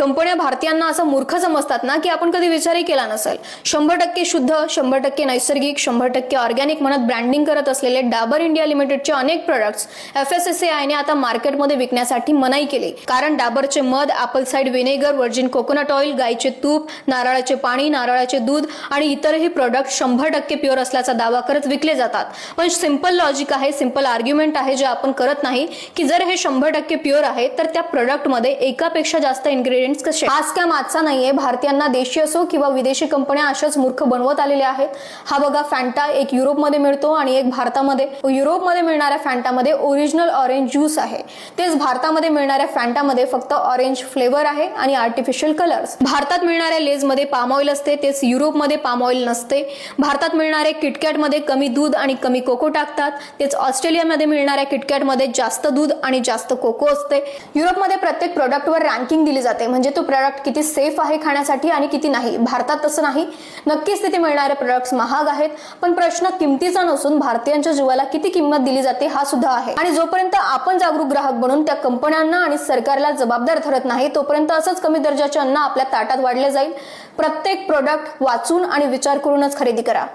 कंपन्या भारतीयांना असं मूर्ख समजतात ना की आपण कधी विचारही केला नसेल। 100% शुद्ध, 100% नैसर्गिक, 100% ऑर्गॅनिक म्हणत ब्रँडिंग करत असलेले डाबर इंडिया लिमिटेडचे अनेक प्रोडक्ट्स FSSAI ने आता मार्केटमध्ये विकण्यासाठी मनाई केली। कारण डाबरचे मध, Apple cider vinegar, virgin coconut oil, गायीचे तूप, नारळाचे पाणी, नारळाचे दूध आणि इतरही प्रोडक्ट 100% प्युअर असल्याचा दावा करत विकले जातात। पण सिंपल लॉजिक आहे, सिंपल आर्ग्युमेंट आहे जे आपण करत नाही की जर हे 100% प्युअर आहे तर त्या प्रोडक्ट मध्ये एकापेक्षा जास्त इन्ग्रेडियंट्स कसे। हा स्कॅम आजचा नाहीये, भारतीयांना देशी असो किंवा विदेशी कंपन्या अशाच मूर्ख बनवत आलेल्या आहेत। हा बघा फॅन्टा, एक युरोपमध्ये मिळतो आणि एक भारतामध्ये। युरोपमध्ये मिळणाऱ्या फॅन्टामध्ये ओरिजिनल ऑरेंज ज्यूस आहे, तेच भारतामध्ये मिळणाऱ्या फॅन्टामध्ये फक्त ऑरेंज फ्लेवर आहे आणि आर्टिफिशियल कलर्स। भारतात मिळणाऱ्या लेजमध्ये पाम ऑइल असते, तेच युरोपमध्ये पाम ऑइल नसते। भारतात मिळणाऱ्या किटकॅटमध्ये कमी दूध आणि कमी कोको टाकतात, तेच ऑस्ट्रेलियामध्ये मिळणाऱ्या किटकॅटमध्ये जास्त दूध आणि जास्त कोको असते। युरोपमध्ये प्रत्येक प्रोडक्टवर रँकिंग दिली जाते, म्हणजे तो प्रोडक्ट किती सेफ आहे खाण्यासाठी आणि किती नाही। भारतात तसं नाही। नक्कीच तिथे मिळणारे प्रोडक्ट्स महाग आहेत, पण प्रश्न किमतीचा नसून भारतीयांच्या जीवाला किती किंमत दिली जाते हा सुद्धा आहे। आणि जोपर्यंत आपण जागरूक ग्राहक बनून त्या कंपन्यांना आणि सरकारला जबाबदार ठरत नाही तोपर्यंत असंच कमी दर्जाचे अन्न आपल्या ताटात वाढले जाईल। प्रत्येक प्रोडक्ट वाचून आणि विचार करूनच खरेदी करा।